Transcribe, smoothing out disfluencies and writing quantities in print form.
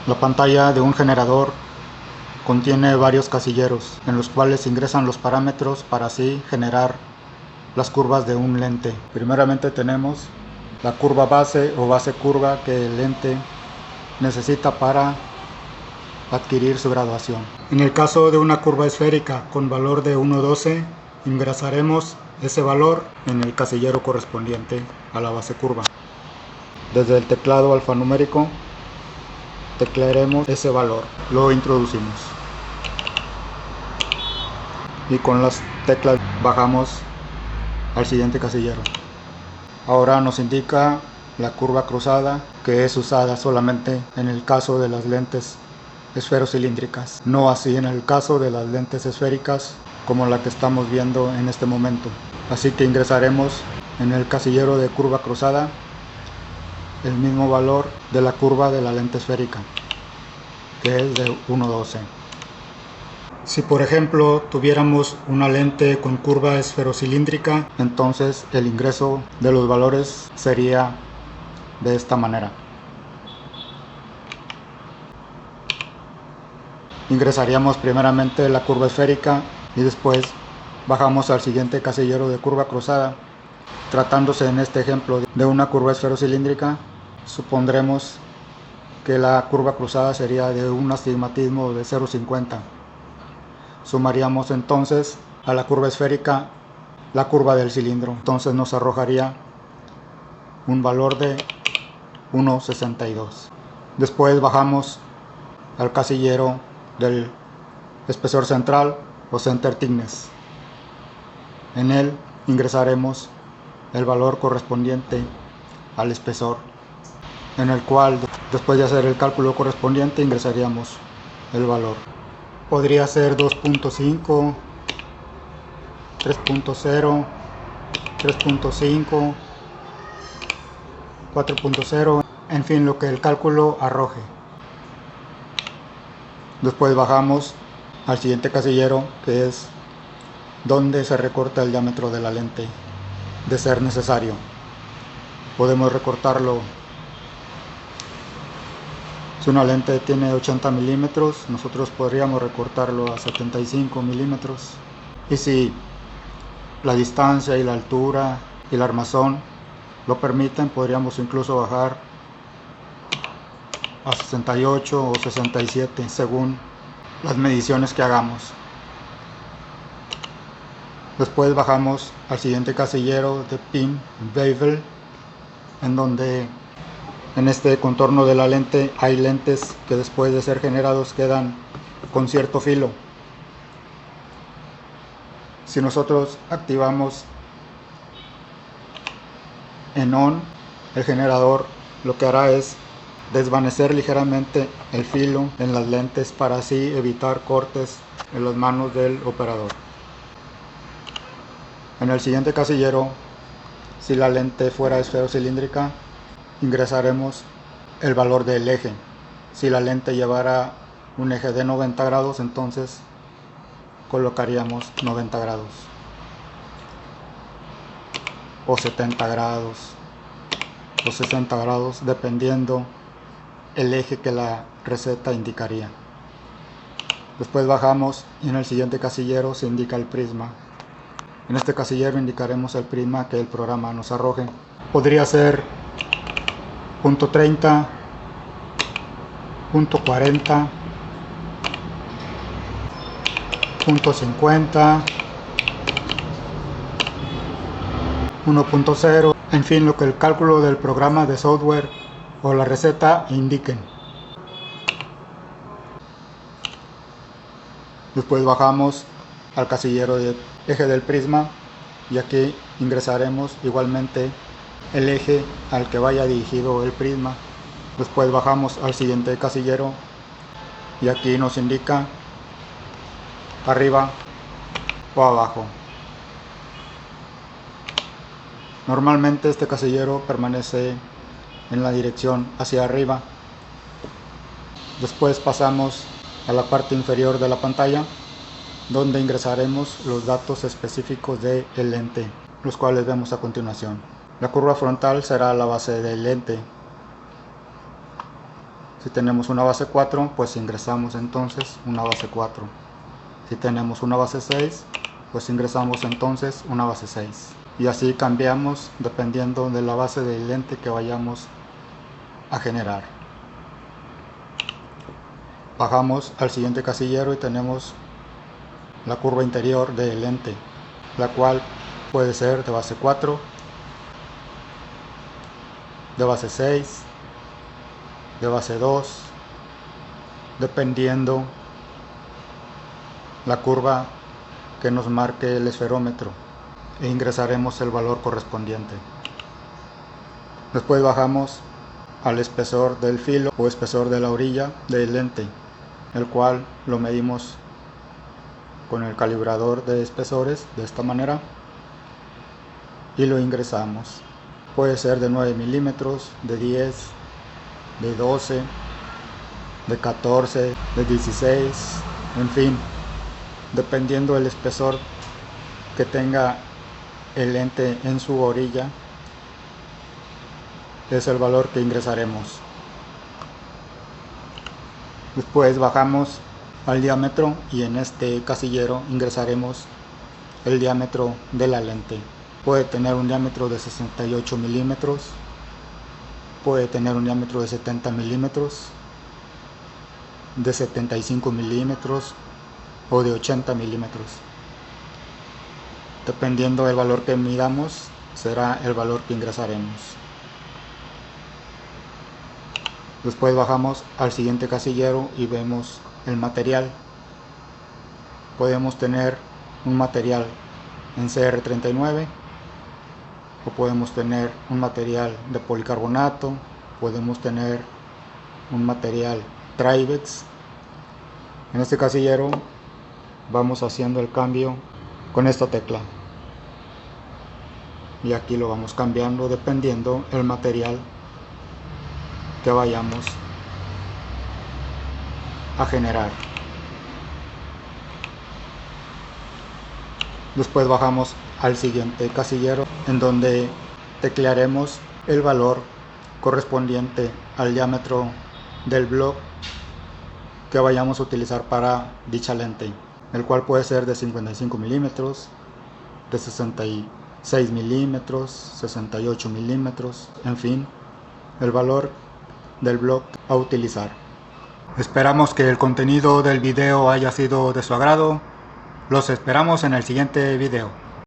La pantalla de un generador contiene varios casilleros en los cuales se ingresan los parámetros para así generar las curvas de un lente. Primeramente tenemos la curva base o base curva que el lente necesita para adquirir su graduación. En el caso de una curva esférica con valor de 1.12, ingresaremos ese valor en el casillero correspondiente a la base curva. Desde el teclado alfanumérico teclearemos ese valor, lo introducimos y con las teclas bajamos al siguiente casillero. Ahora nos indica la curva cruzada, que es usada solamente en el caso de las lentes esferocilíndricas, no así en el caso de las lentes esféricas como la que estamos viendo en este momento. Así que ingresaremos en el casillero de curva cruzada el mismo valor de la curva de la lente esférica, que es de 1.12. Si por ejemplo tuviéramos una lente con curva esferocilíndrica, entonces el ingreso de los valores sería de esta manera. Ingresaríamos primeramente la curva esférica y después bajamos al siguiente casillero de curva cruzada. Tratándose en este ejemplo de una curva esferocilíndrica, supondremos que la curva cruzada sería de un astigmatismo de 0.50. Sumaríamos entonces a la curva esférica la curva del cilindro, entonces nos arrojaría un valor de 1.62. Después bajamos al casillero del espesor central o center thickness. En él ingresaremos el valor correspondiente al espesor, en el cual después de hacer el cálculo correspondiente ingresaríamos el valor. Podría ser 2.5, 3.0, 3.5, 4.0, en fin, lo que el cálculo arroje. Después bajamos al siguiente casillero, que es donde se recorta el diámetro de la lente, de ser necesario. Podemos recortarlo. Si una lente tiene 80 milímetros, nosotros podríamos recortarlo a 75 milímetros. Y si la distancia y la altura y el armazón lo permiten, podríamos incluso bajar a 68 o 67 según las mediciones que hagamos. Después bajamos al siguiente casillero de pin bevel, en donde en este contorno de la lente hay lentes que después de ser generados quedan con cierto filo. Si nosotros activamos en on, el generador lo que hará es desvanecer ligeramente el filo en las lentes para así evitar cortes en las manos del operador. En el siguiente casillero, si la lente fuera esferocilíndrica, ingresaremos el valor del eje. Si la lente llevara un eje de 90 grados, entonces colocaríamos 90 grados o 70 grados o 60 grados, dependiendo el eje que la receta indicaría. Después bajamos y en el siguiente casillero se indica el prisma. En este casillero indicaremos el prisma que el programa nos arroje. Podría ser .30, .40, .50, 1.0, en fin, lo que el cálculo del programa de software o la receta indiquen. Después bajamos al casillero de eje del prisma y aquí ingresaremos igualmente el eje al que vaya dirigido el prisma. Después bajamos al siguiente casillero y aquí nos indica arriba o abajo. Normalmente este casillero permanece en la dirección hacia arriba. Después pasamos a la parte inferior de la pantalla, donde ingresaremos los datos específicos del lente, los cuales vemos a continuación. La curva frontal será la base del lente. Si tenemos una base 4, pues ingresamos entonces una base 4. Si tenemos una base 6, pues ingresamos entonces una base 6. Y así cambiamos dependiendo de la base del lente que vayamos a generar. Bajamos al siguiente casillero y tenemos la curva interior del lente, la cual puede ser de base 4, de base 6, de base 2, dependiendo la curva que nos marque el esferómetro, e ingresaremos el valor correspondiente. Después bajamos al espesor del filo o espesor de la orilla del lente, el cual lo medimos con el calibrador de espesores de esta manera y lo ingresamos. Puede ser de 9 milímetros, de 10, de 12, de 14, de 16, en fin, dependiendo del espesor que tenga el lente en su orilla, es el valor que ingresaremos. Después bajamos al diámetro y en este casillero ingresaremos el diámetro de la lente. Puede tener un diámetro de 68 milímetros, puede tener un diámetro de 70 milímetros, de 75 milímetros o de 80 milímetros. Dependiendo del valor que midamos, será el valor que ingresaremos. Después bajamos al siguiente casillero y vemos el material. Podemos tener un material en CR39 o podemos tener un material de policarbonato, podemos tener un material Trivex. En este casillero vamos haciendo el cambio con esta tecla y aquí lo vamos cambiando dependiendo el material que vayamos a generar. Después bajamos al siguiente casillero en donde teclearemos el valor correspondiente al diámetro del block que vayamos a utilizar para dicha lente, el cual puede ser de 55 milímetros, de 66 milímetros, 68 milímetros, en fin, el valor del block a utilizar. Esperamos que el contenido del video haya sido de su agrado. Los esperamos en el siguiente video.